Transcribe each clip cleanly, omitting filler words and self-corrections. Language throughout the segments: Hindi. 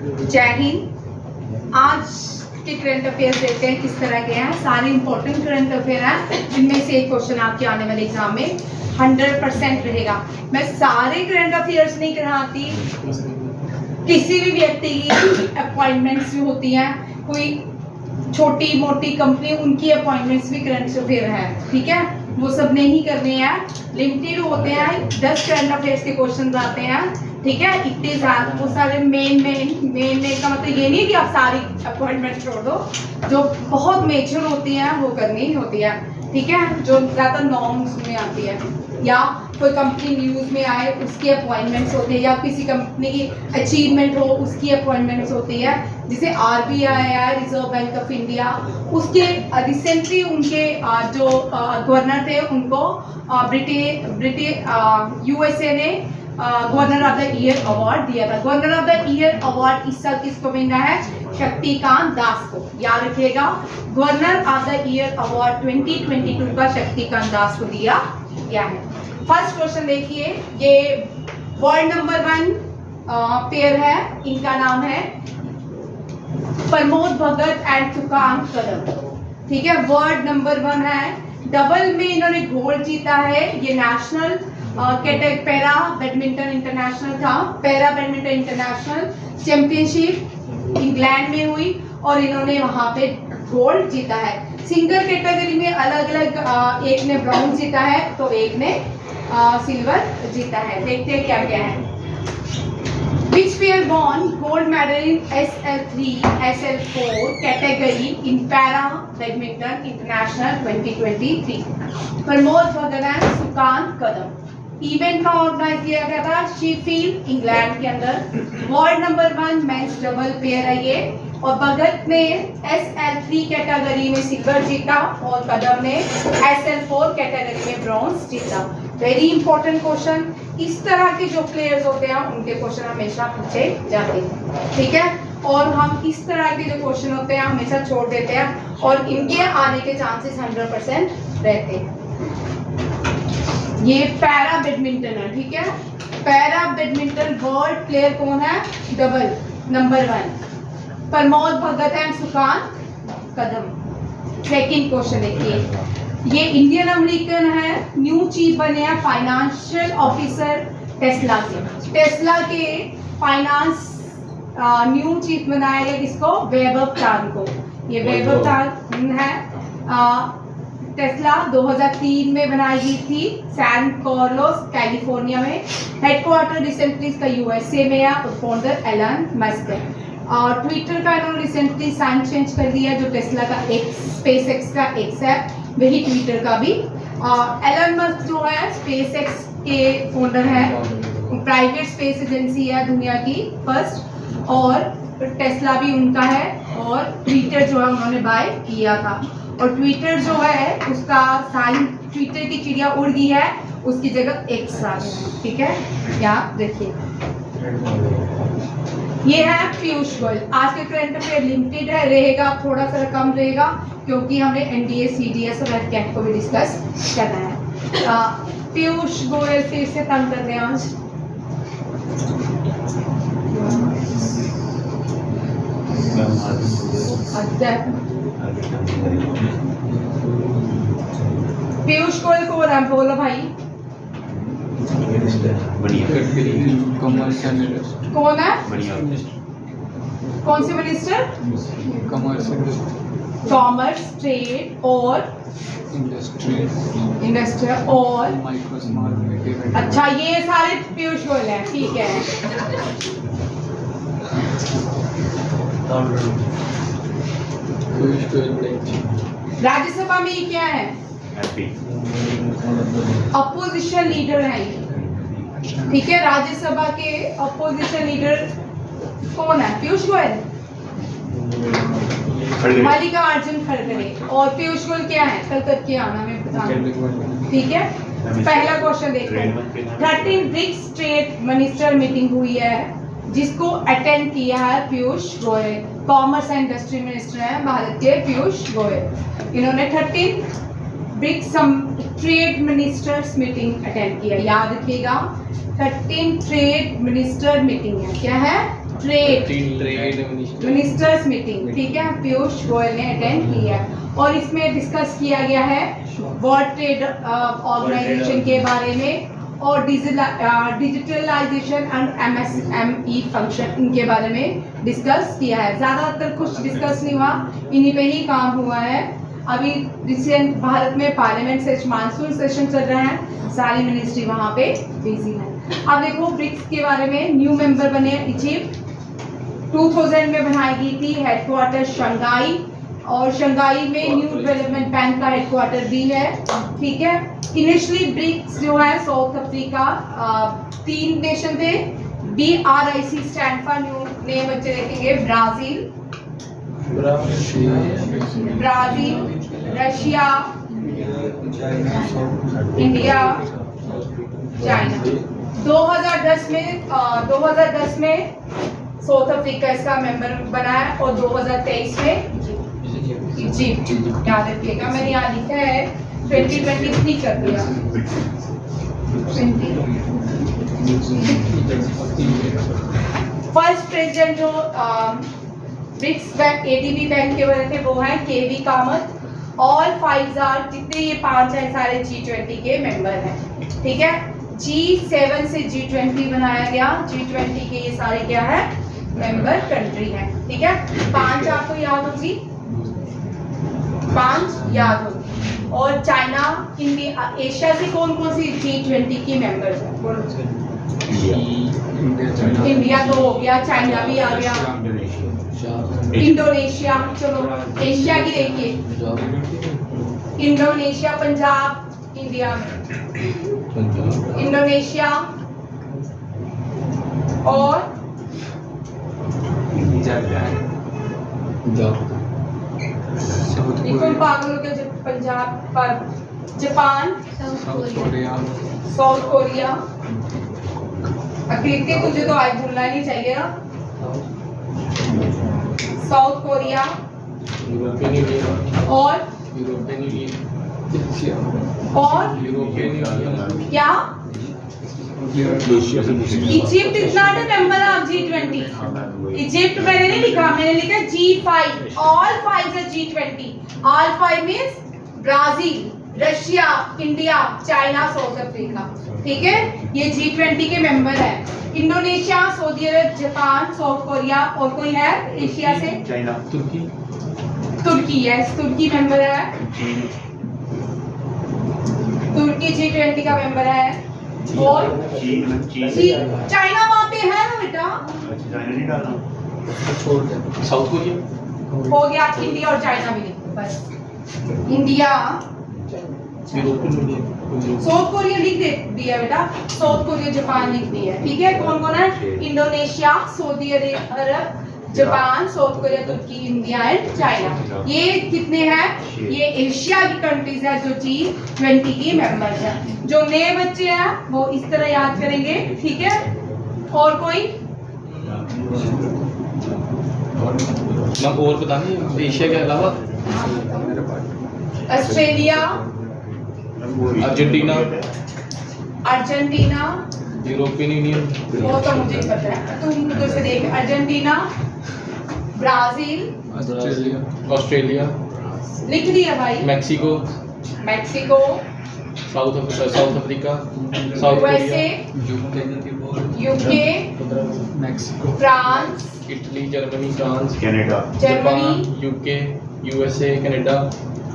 जय हिंद। आज के करंट अफेयर्स देखते हैं किस तरह के हैं। सारे इंपॉर्टेंट करंट अफेयर हैं जिनमें से एक क्वेश्चन आपके आने वाले एग्जाम में 100% रहेगा। मैं सारे करंट अफेयर्स नहीं कराती, किसी भी व्यक्ति की अपॉइंटमेंट्स भी होती हैं, कोई छोटी मोटी कंपनी उनकी अपॉइंटमेंट्स भी करंट अफेयर है, ठीक है। वो सब नहीं करने हैं, लिमिटेड होते हैं। 10 करंट अफेयर्स के क्वेश्चन आते हैं, ठीक है। इतने ज़्यादा वो सारे मेन का मतलब ये नहीं है कि आप सारी अपॉइंटमेंट छोड़ दो। जो बहुत मेजर होती हैं वो करनी होती है, ठीक है। जो ज़्यादा नॉर्म्स में आती है या कोई कंपनी न्यूज़ में आए उसकी अपॉइंटमेंट्स होती है, या किसी कंपनी की अचीवमेंट हो उसकी अपॉइंटमेंट्स होती है। जैसे RBI है, रिजर्व बैंक ऑफ इंडिया, उसके रिसेंटली उनके जो गवर्नर थे उनको USA ने governor of the year award दिया था। Governor of the year award इस साल किसको मिला है? शक्तिकांत दास को। याद रखिएगा, governor of the year award 2022 का शक्तिकांत दास को दिया गया है। फर्स्ट क्वेश्चन देखिए, ये वर्ड नंबर 1 पेयर है, इनका नाम है प्रमोद भगत एंड सुकांत कदम, ठीक है। वर्ड नंबर 1 है, डबल में इन्होंने गोल्ड जीता है। ये नेशनल पैरा बैडमिंटन इंटरनेशनल था, para badminton international championship England में हुई और इन्होंने वहां पे गोल्ड जीता है। सिंगल कैटेगरी में अलग अलग, एक ने ब्रॉन्ज जीता है तो एक ने सिल्वर जीता है। देखते हैं क्या क्या है। Which pair won gold medal in SL3, SL4 category in Para Badminton International 2023? Pramod Bhagat and Sukant Kadam. Event का ऑर्गेनाइज किया गया था शेफील्ड इंग्लैंड के अंदर। Word number 1 men's double pair है ये, और भगत ने SL3 कैटेगरी में सिल्वर जीता और कदम ने SL4 कैटेगरी में ब्रॉन्ज जीता। Very important question. इस तरह के जो प्लेयर्स होते हैं उनके क्वेश्चन हमेशा पूछे जाते हैं, ठीक है। और हम इस तरह के जो क्वेश्चन होते हैं हमेशा छोड़ देते हैं और इनके आने के चांसेस 100% रहते हैं। ये पैरा बैडमिंटन है, ठीक है। पैरा बैडमिंटन वर्ल्ड प्लेयर कौन है? Double number 1 Pramod Bhagat and Sukant Kadam. Second question देखिए, ये इंडियन अमेरिकन है, न्यू चीफ बने हैं फाइनेंशियल ऑफिसर टेस्ला के। टेस्ला के फाइनेंस न्यू चीफ बनाया गया किसको? वैभव तान को। ये वैभव तान है, टेस्ला 2003 में बनाई गई थी सैन कार्लोस कैलिफोर्निया में। हेडक्वार्टर रिसेंटली इसका USA में है और फाउंडर एलन मस्क है। और ट्विटर का इन्होंने रिसेंटली साइन चेंज कर दिया, जो टेस्ला का SpaceX का X है वही ट्विटर का भी। एलन मस्क जो है SpaceX के फाउंडर है, प्राइवेट स्पेस एजेंसी है दुनिया की फर्स्ट, और टेस्ला भी उनका है। और ट्विटर जो है उन्होंने बाय किया था, और ट्विटर जो है उसका साइन, ट्विटर की चिड़िया उड़ गई है, उसकी जगह X आ गया है, ठीक है। यहाँ देखिए, ये है पीयूष गोयल। आज के करंट अफेयर लिमिटेड है, रहेगा थोड़ा सा कम रहेगा क्योंकि हमें NDA, CDS और FCAT को भी डिस्कस करना है। पीयूष गोयल फिर से तंग कर रहे हैं आज। पीयूष गोयल को बोलो भाई। कौन है? कौन से मिनिस्टर? कॉमर्स, ट्रेड और इंडस्ट्रियल और अच्छा, ये सारे पीयूष गोयल हैं, ठीक है। राज्यसभा में ये क्या है? अपोजिशन लीडर है ये, ठीक है। राज्यसभा के अपोजिशन लीडर कौन है? पीयूष गोयल, मल्लिकार्जुन खड़गे। और पीयूष गोयल क्या है? कल तक के आना में बताना, ठीक है। पहला क्वेश्चन देखो, 13 ब्रिक्स ट्रेड मिनिस्टर मीटिंग हुई है जिसको अटेंड किया है Piyush Goyal. Commerce and industry minister हैं भारत के पीयूष गोयल। इन्होंने 13 BRICS trade ministers meeting attend किया। याद रखिएगा, 13 ट्रेड मिनिस्टर मीटिंग है, क्या है? ट्रेड ट्रेड मिनिस्टर्स मीटिंग, ठीक है, पीयूष गोयल ने अटेंड की है और इसमें डिस्कस किया गया है वर्ल्ड ट्रेड ऑर्गेनाइजेशन के बारे में और डिजिटलाइजेशन एंड एमएसएमई फंक्शन इनके बारे में डिस्कस किया है। ज़्यादातर कुछ डिस्कस नहीं हुआ, इन्हीं पे ही काम हुआ है। अभी रिसेंट भारत में पार्लियामेंट से मानसून सेशन चल रहा है, सारी मिनिस्ट्री वहाँ पे बिजी है। अब देखो ब्रिक्स के बारे में, न्यू मेंबर बने इजिप्ट, 2000 में बनाई गई थी, हेडक्वार्टर शंघाई और शंघाई में न्यू डेवलपमेंट बैंक का हेडक्वार्टर भी है, ठीक है। इनिशियली ब्रिक्स जो है साउथ अफ्रीका 3 नेशन थे, BRIC stand for new name बच्चे देखेंगे, ब्राजील, रशिया, इंडिया, चाइना। 2010 में साउथ अफ्रीका इसका मेंबर बना है और 2023 में इजिप्ट। याद रखिएगा, मैंने यहाँ लिखा है 2023 कर दिया। फर्स्ट प्रेसिडेंट जो ब्रिक्स बैंक ADB बैंक के बने थे वो है KV कामत। ऑल 5 आर, जितने ये 5 हैं सारे G20 के मेंबर हैं, ठीक है। G7 से G20 बनाया गया, G20 के ये सारे क्या है, मेंबर कंट्री हैं, ठीक है। 5 आपको याद होगी, 5 याद होगी। और चाइना, इंडिया, एशिया से कौन कौन सी G20 की मेंबर्स हैं, बोलो। इंडिया तो हो गया, चाइना भी आ गया, इंडोनेशिया, चलो एशिया की देखिए, इंडोनेशिया, पंजाब इंडिया में, इंडोनेशिया और पागलों के पंजाब पर, जापान, साउथ कोरिया, अकृत्य तुझे तो आज भूलना ही नहीं चाहिए ना, साउथ कोरिया और क्या, Egypt is not a member of G20। Egypt मैंने नहीं लिखा, मैंने लिखा G5, ऑल 5 है G20। All 5 means Brazil, Russia, India, China, south Africa, ठीक है, ये G20 के मेंबर है। Indonesia, Saudi Arab, Japan, South Korea और कोई है एशिया से, चाइना, तुर्की, यस तुर्की मेंबर है, तुर्की G20 का मेंबर है। और चाइना वहाँ पे है ना बेटा, चाइना नहीं डालना, साउथ कोरिया हो गया, इंडिया और चाइना भी लिखो बस। इंडिया, साउथ कोरिया लिख दिया बेटा, साउथ कोरिया, जापान लिख दिया, ठीक है। कौन कौन है, Indonesia, Saudi Arab, Japan, South Korea, Turkey, India and China. ये कितने हैं, ये एशिया की कंट्रीज है जो G20 की मेंबर्स हैं। जो नए बच्चे हैं वो इस तरह याद करेंगे, ठीक है। और कोई और पता नहीं एशिया के अलावा, ऑस्ट्रेलिया, अर्जेंटीना, यूरोपियन यूनियन, वो तो मुझे पता है, तुम उधर से देख, अर्जेंटीना, ब्राजील, ऑस्ट्रेलिया, लिख दिया भाई, Mexico, South Africa, South USA, UK, Mexico, France, Italy, Germany, France, Canada, Japan, UK, USA, Canada,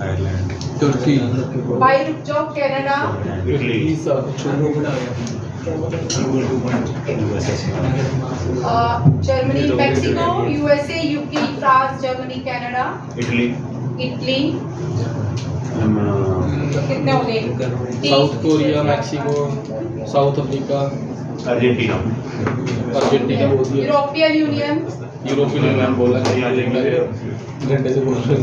Ireland, तुर्की, भाई रुक जाओ, Canada, Italy, Germany, Mexico, USA, UK, France, Germany, Canada, Italy, कितने हो गए, South Korea, Mexico, South Africa, Argentina, बोल दिया, यूरोपियन यूनियन, यूरोपियन यूनियन बोला घंटे से बोल रहे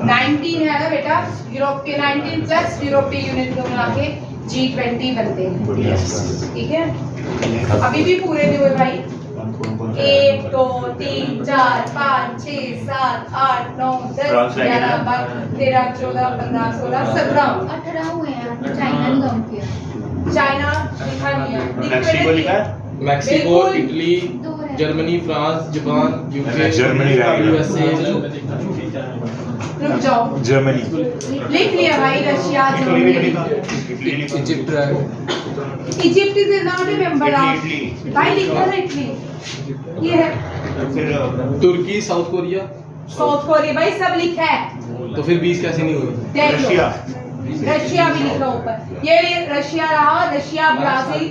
19 है ना बेटा, यूरोपियन 19 प्लस यूरोपियन यूनियन को मिला के G20 बनते हैं, ठीक है। अभी भी पूरे नहीं हुए भाई, 1 2 3 4 5 6 7 8 9 10 11 12 13 14 15 16 17 18 हुए हैं, चाइना नहीं काउंट किया। चाइना लिखा नहीं है, मैक्सिको लिखा है, मैक्सिको, बिल्कुल। Italy, Germany, France, Japan, UK, Germany रह गया। यूएसए, रुक जाओ, जर्मनी, लिख लिया भाई, रशिया, इटली भी नहीं था, जर्मनी। इटली नहीं था। Egypt, Egypt is not a member of, Italy. भाई लिखा है इटली, ये है फिर तुर्की, साउथ कोरिया। साउथ कोरिया, भाई सब लिखा है, तो फिर 20 कैसे नहीं हुई? देख लो, रशिया, रशिया भी लिखा ऊपर, ये रशिया रहा, रशिया, ब्राजील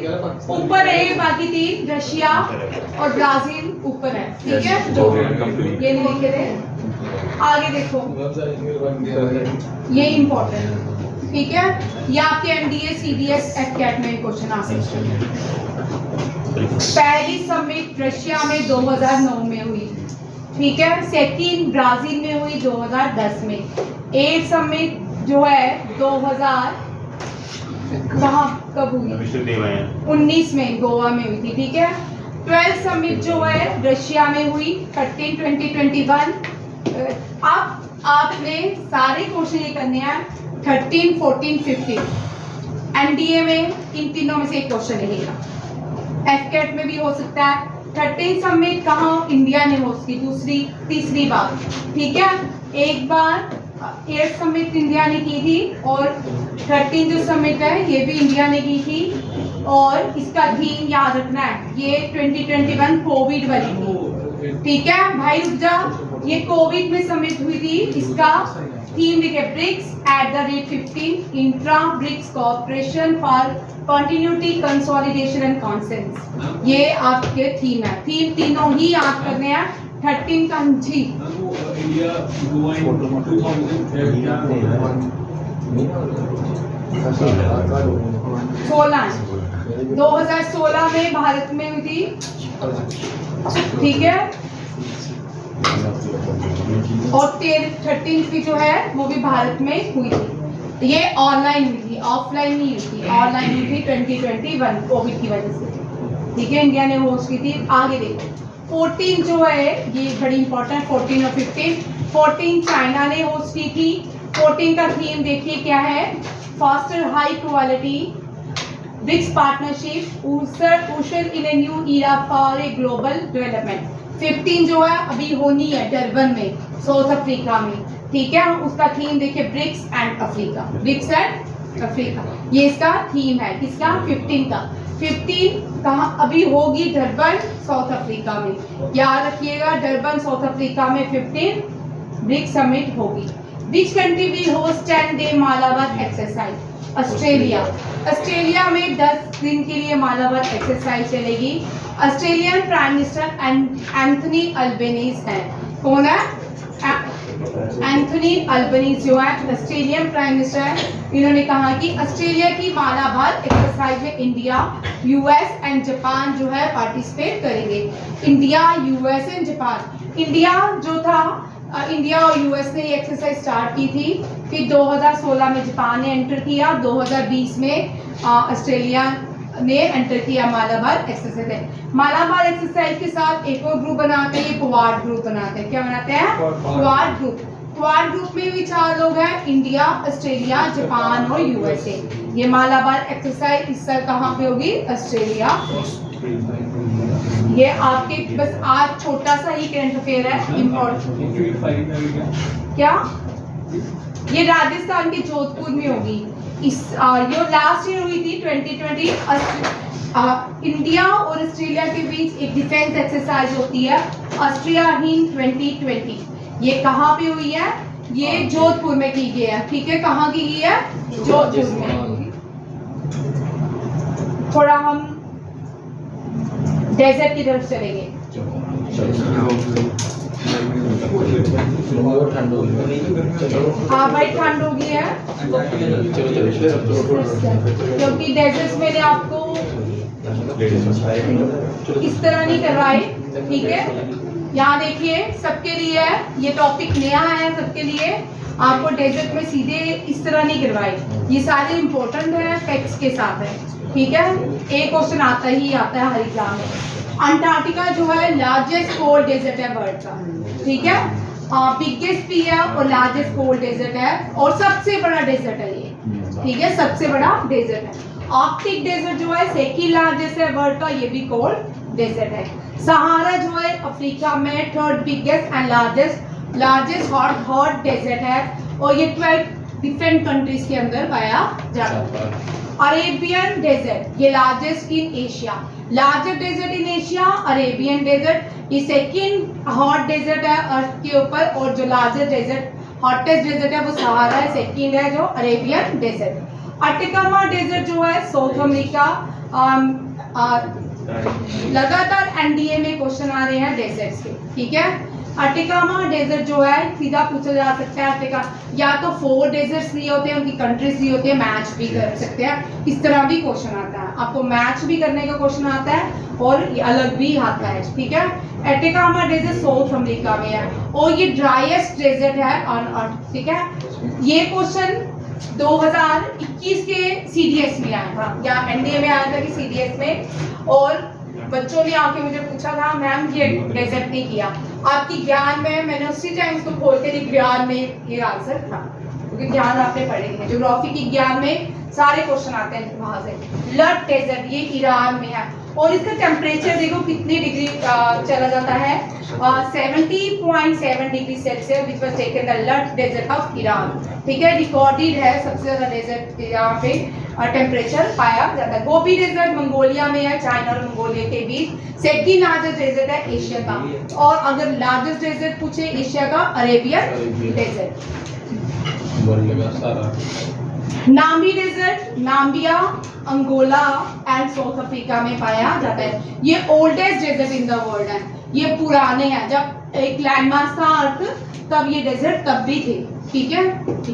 ऊपर है, बाकी तीन रशिया और ब्राजील ऊपर है, ठीक है, ये नहीं लिखे थे। आगे देखो, ये इम्पोर्टेंट, ठीक है, ये आपके एमडीए सीडीएस एफकेट में क्वेश्चन आ सकते हैं। पहली समिट रशिया में 2009 में हुई, ठीक है, सेकंड ब्राजील में हुई 2010 में, 8 समिट जो है 2000 कहाँ कब हुई? अभिषेक देव आए हैं। 19 में गोवा में हुई थी, ठीक है। 12 समिट जो है रशिया में हुई 13 2021। अब आपने सारे क्वेश्चन ये करने हैं 13 14 15 एनडीए में, इन तीनों में से एक क्वेश्चन रहेगा, एफकेट में भी हो सकता है। 13 समिट कहाँ इंडिया ने होस्ट की, तीसरी बार, ठीक है। एक बार 8 समिट इंडिया ने की थी और 13 जो समिट है ये भी इंडिया ने की थी, और इसका थीम याद रखना है, ये 2021 कोविड वाली थी, ठीक है भाई। रुक जा, ये कोविड में समिट हुई थी, इसका थीम लिखे BRICS @15 intra BRICS cooperation for continuity consolidation and consensus, ये आपके थीम है। थीम तीनों ही याद करने हैं। 13 का जी 2016 में भारत में हुई थी, ठीक है, और 13 की जो है वो भी भारत में हुई थी। ये ऑनलाइन हुई थी, ऑफलाइन नहीं हुई थी, ऑनलाइन हुई थी 2021 कोविड की वजह से, ठीक है, इंडिया ने होस्ट की थी। आगे देखो 14 जो है ये बड़ी इंपॉर्टेंट, 14 और 15। 14 चाइना ने होस्ट की थी। 14 का थीम देखिए क्या है, foster high quality BRICS partnership usher in a new era for a global development. 15 जो है अभी होनी है डरबन में, साउथ अफ्रीका में, ठीक है, उसका थीम देखिए BRICS and Africa, BRICS and Africa, ये इसका थीम है, किसका? 15 का। 15 कहाँ अभी होगी? डरबन साउथ अफ्रीका में, याद रखिएगा, डरबन साउथ अफ्रीका में 15 ब्रिक्स समिट होगी। Which country will host 10 day Malabar exercise? Australia. Australia में 10 दिन के लिए मालाबार एक्सरसाइज चलेगी। Australian prime minister Anthony Albanese हैं। कौन है? एंथनी अल्बनीज जो है ऑस्ट्रेलियन प्राइम मिनिस्टर है। इन्होंने कहा कि ऑस्ट्रेलिया की मालाबार एक्सरसाइज में इंडिया, यूएस एंड जापान जो है पार्टिसिपेट करेंगे। India, US and Japan. India जो था, इंडिया और यूएस ने ये एक्सरसाइज स्टार्ट की थी, फिर 2016 में जापान ने एंटर किया, 2020 में ऑस्ट्रेलिया ने एंटर किया मालाबार एक्सरसाइज है। मालाबार एक्सरसाइज के साथ एक और ग्रुप बनाते हैं, ये क्वाड ग्रुप बनाते हैं। क्या बनाते हैं? Quad group. क्वाड ग्रुप में भी 4 लोग हैं, इंडिया, ऑस्ट्रेलिया, जापान और यूएसए। ये मालाबार एक्सरसाइज इस साल कहाँ पे होगी? ऑस्ट्रेलिया। ये आपके बस आज छोटा सा ही करंट अफेयर है, इम्पोर्टेंट। क्या? ये राजस्थान के जोधपुर में होगी। इस ये लास्ट ईयर हुई थी 2020। इंडिया और ऑस्ट्रेलिया के बीच एक डिफेंस एक्सरसाइज होती है, ऑस्ट्रिया हिंद 2020। ये कहाँ पे हुई है? ये जोधपुर में की गई है, ठीक है। कहाँ की गई है? जोधपुर में। थोड़ा हम डेजर्ट की तरफ चलेंगे। हाँ भाई, ठंड हो गई है क्योंकि डेजर्ट्स मैंने आपको इस तरह नहीं करवाए, ठीक है। यहाँ देखिए, सबके लिए है ये टॉपिक, नया है सबके लिए। आपको डेजर्ट में सीधे इस तरह नहीं करवाए, ये सारे इंपॉर्टेंट है, फैक्ट्स के साथ है, ठीक है। एक क्वेश्चन आता ही आता है हर एग्जाम में। अंटार्कटिका जो है लार्जेस्ट कोल्ड डेजर्ट है वर्ल्ड का, ठीक है। बिगेस्ट भी है और लार्जेस्ट कोल्ड डेजर्ट है और सबसे बड़ा डेजर्ट है ये, ठीक है, सबसे बड़ा डेजर्ट है। आर्कटिक डेजर्ट जो है सेकंड लार्जेस्ट है वर्ल्ड का, ये भी कोल्ड डेजर्ट है। सहारा जो है अफ्रीका में third biggest and largest hot desert है और ये 12 डिफरेंट कंट्रीज के अंदर पाया जाता है। अरेबियन डेजर्ट ये largest in Asia, largest desert in Asia Arabian desert, ये सेकंड हॉट डेजर्ट है अर्थ के ऊपर और जो लार्जेस्ट डेजर्ट हॉटेस्ट डेजर्ट है वो सहारा है, सेकंड है जो अरेबियन डेजर्ट। अटिकामा डेजर्ट जो है साउथ अमेरिका, लगातार एनडीए में क्वेश्चन आ रहे हैं डेजर्ट्स के, ठीक है। अटिकामा डेजर्ट जो है सीधा पूछा जा सकता है, अटिका या तो 4 डेजर्ट्स लिए होते हैं, उनकी कंट्रीज दी होती है, मैच भी कर सकते हैं, इस तरह भी क्वेश्चन आता है, आपको मैच भी करने का क्वेश्चन आता है और ये अलग भी आता है, ठीक है। अटिकामा डेजर्ट साउथ अमेरिका में है और ये ड्राइएस्ट डेजर्ट है ऑन अर्थ, ठीक है। ये क्वेश्चन 2021 के सीडीएस में आया था या एनडीए में आया था कि सीडीएस में, और बच्चों ने आके मुझे पूछा था मैम ये डेजर्ट नहीं किया, आपकी ज्ञान में मैंने उसी टाइम उसको खोल के ज्ञान में ये आंसर था, क्योंकि ज्ञान आपने पढ़े हैं, ज्योग्राफी की ज्ञान में सारे क्वेश्चन आते हैं वहां से। लट डेजर्ट ये ईरान में है और इसका टेम्परेचर देखो कितनी डिग्री चला जाता है, 70.7 degree Celsius which was taken the Lut desert of Iran, ठीक है। रिकॉर्डेड है सबसे ज्यादा डेजर्ट यहाँ पे टेम्परेचर पाया जाता है। गोबी डेजर्ट मंगोलिया में है, चाइना और मंगोलिया के बीच, सेकंड लार्जेस्ट डेजर्ट है एशिया का, और अगर लार्जेस्ट डेजर्ट पूछे एशिया का Arabian desert. Namib desert Namibia, Angola and South Africa में पाया जाता है। ये oldest desert in the world है, ये पुराने हैं, जब एक लैंडमार्क था अर्थ तब ये डेजर्ट तब भी थे, ठीक है।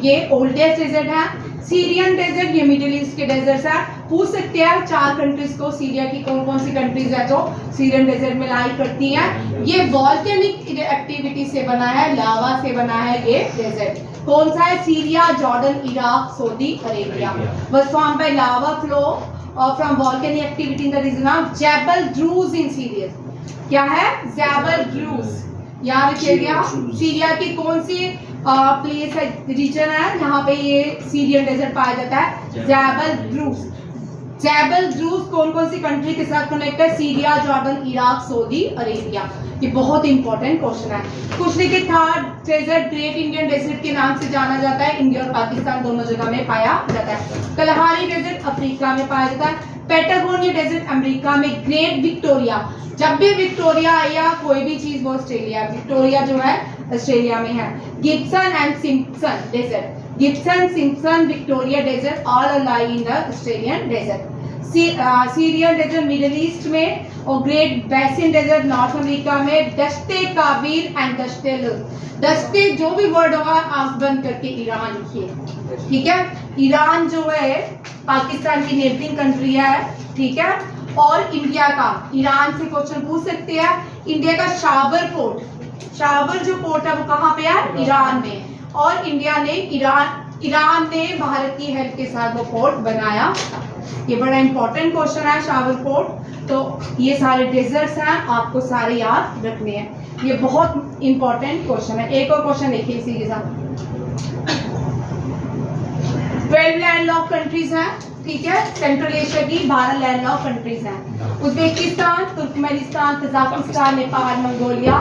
ये ओल्डेस्ट डेजर्ट है। सीरियन डेजर्ट ये मिडिल ईस्ट के डेजर्ट है, पूछ सकते हैं 4 कंट्रीज को, सीरिया की कौन कौन सी कंट्रीज है जो सीरियन डेजर्ट में लाई करती हैं। ये वॉल्केनिक एक्टिविटी से बना है, लावा से बना है ये डेजर्ट। कौन सा है? Syria, Jordan, Iraq, Saudi Arabia. was formed by lava flow from volcanic activity in the region of Jebel Druze in Syria। क्या है? Jebel Druze, यहाँ लिखिएगा। सीरिया की कौन सी प्लेस है, रीजन है जहाँ पे ये सीरियन डेजर्ट पाया जाता है? जेबल ड्रूज। जेबल ड्रूज कौन कौन सी कंट्री के साथ कनेक्ट है? Syria, Jordan, Iraq, Saudi Arabia. ये बहुत इंपॉर्टेंट क्वेश्चन है। कुछ लिखे third desert great Indian desert के नाम से जाना जाता है, इंडिया और पाकिस्तान दोनों जगह में पाया जाता है। कलहारी डेजर्ट अफ्रीका में पाया जाता है। पैटागोनिया डेजर्ट अमेरिका में। ग्रेट विक्टोरिया, जब भी विक्टोरिया या कोई भी चीज वो ऑस्ट्रेलिया, विक्टोरिया जो है ऑस्ट्रेलिया में है। Gibson and Simpson desert, Gibson, Simpson, Victoria desert all lie in the Australian desert. Syrian desert Middle East में, और great basin desert North America में। दश्ते काबिर एंड दश्ते लुत्फ, दश्ते जो भी वर्ड होगा आंख बंद करके ईरान लिखिए, ठीक है। ईरान जो है पाकिस्तान की नेबरिंग कंट्री है, ठीक है। और इंडिया का, ईरान से क्वेश्चन पूछ सकते हैं। इंडिया का शाबर पोर्ट, शाबर जो पोर्ट है वो कहाँ पे है? ईरान में। और इंडिया ने ईरान ने भारत की हेल्प के साथ वो पोर्ट बनाया। ये बड़ा इंपॉर्टेंट क्वेश्चन है शाबर पोर्ट। तो ये सारे डेजर्ट्स हैं, आपको सारे याद रखने हैं, ये बहुत इंपॉर्टेंट क्वेश्चन है। एक और क्वेश्चन देखिए इसी के साथ। 12 लैंडलॉक कंट्रीज हैं, ठीक है। सेंट्रल एशिया की 12 लैंडलॉक कंट्रीज हैं। Uzbekistan, Turkmenistan, Kazakhstan, Nepal, Mongolia.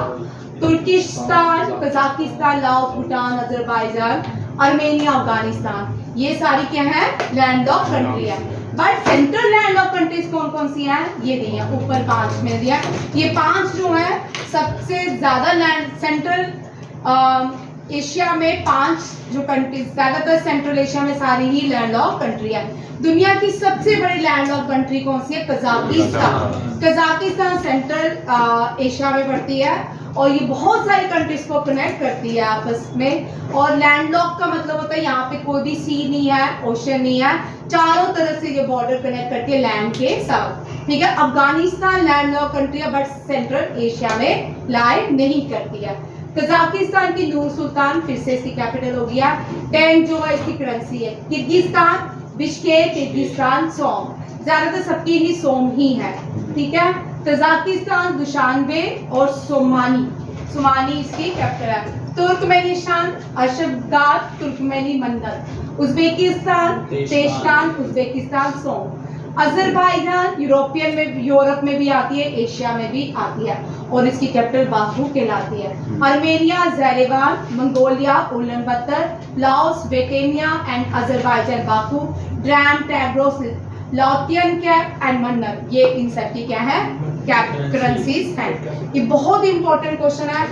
Turkistan, Kazakhstan, Laos, Bhutan, Azerbaijan, Armenia, Afghanistan, ये सारी क्या है? लैंडलॉक कंट्री है। बट सेंट्रल लैंडलॉक कंट्रीज कौन कौन सी हैं? ये दी है ऊपर 5 में दिया। ये 5 जो है सबसे ज्यादा लैंड सेंट्रल एशिया में 5 जो कंट्रीज, ज्यादातर सेंट्रल एशिया में सारी ही लैंडलॉक कंट्री है। दुनिया की सबसे बड़ी लैंडलॉक कंट्री कौन सी है? कजाकिस्तान। कजाकिस्तान सेंट्रल एशिया में पड़ती है और ये बहुत सारी कंट्रीज को कनेक्ट करती है आपस में। और लैंडलॉक का मतलब होता है यहाँ पे कोई भी सी नहीं है, ओशन नहीं है, चारों तरफ से ये बॉर्डर कनेक्ट करती है लैंड के साथ, ठीक है। अफगानिस्तान लैंडलॉक कंट्री है बट सेंट्रल एशिया में लाई नहीं करती है। कजाकिस्तान की नूर सुल्तान फिर से इसकी कैपिटल हो गया। टेंग जो है इसकी करेंसी है। किर्गिस्तान बिश्केक, किर्गिस्तान सोम, ज्यादातर सबकी ही सोम ही है, ठीक है। तजाकिस्तान दुशानबे और सोमानी इसकी कैपिटल है। तुर्कमेनिस्तान अशगाबत, तुर्कमेनी मंडल। उज्बेकिस्तान तेश्तान, उज्बेकिस्तान सोम। अजरबैजान यूरोप में भी आती है, एशिया में भी आती है और इसकी कैपिटल बाकू कहलाती है। Armenia, Yerevan, Mongolia, Ulaanbaatar, Laos, Vientiane and Azerbaijan Baku, dram, tugrik, Laotian kip and manat, ये इन सब की क्या है कैप करेंसीज हैं। ये बहुत इंपॉर्टेंट क्वेश्चन है।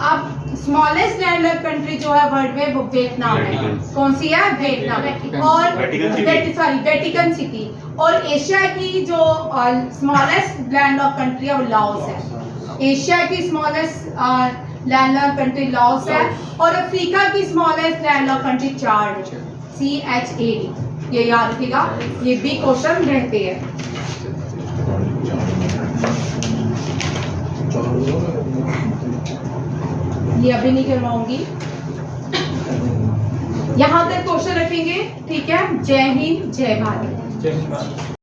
अब स्मॉलेस्ट लैंडलॉक्ड कंट्री जो है वर्ल्ड में वो वियतनाम है। वेटिकन। कौन सी है? वियतनाम। और वेटिकन सिटी। और एशिया की जो स्मॉलेस्ट लैंडलॉक्ड कंट्री है वो लाओस है। एशिया की स्मॉलेस्ट लैंडलॉक्ड कंट्री लाओस है और अफ्रीका की स्मॉलेस्ट लैंडलॉक्ड कंट्री चाड है, CHAD। ये याद रखिएगा, ये भी क्वेश्चन रहते हैं। ये अभी नहीं करवाऊंगी, यहाँ तक क्वेश्चन रखेंगे। ठीक है, जय हिंद, जय भारत।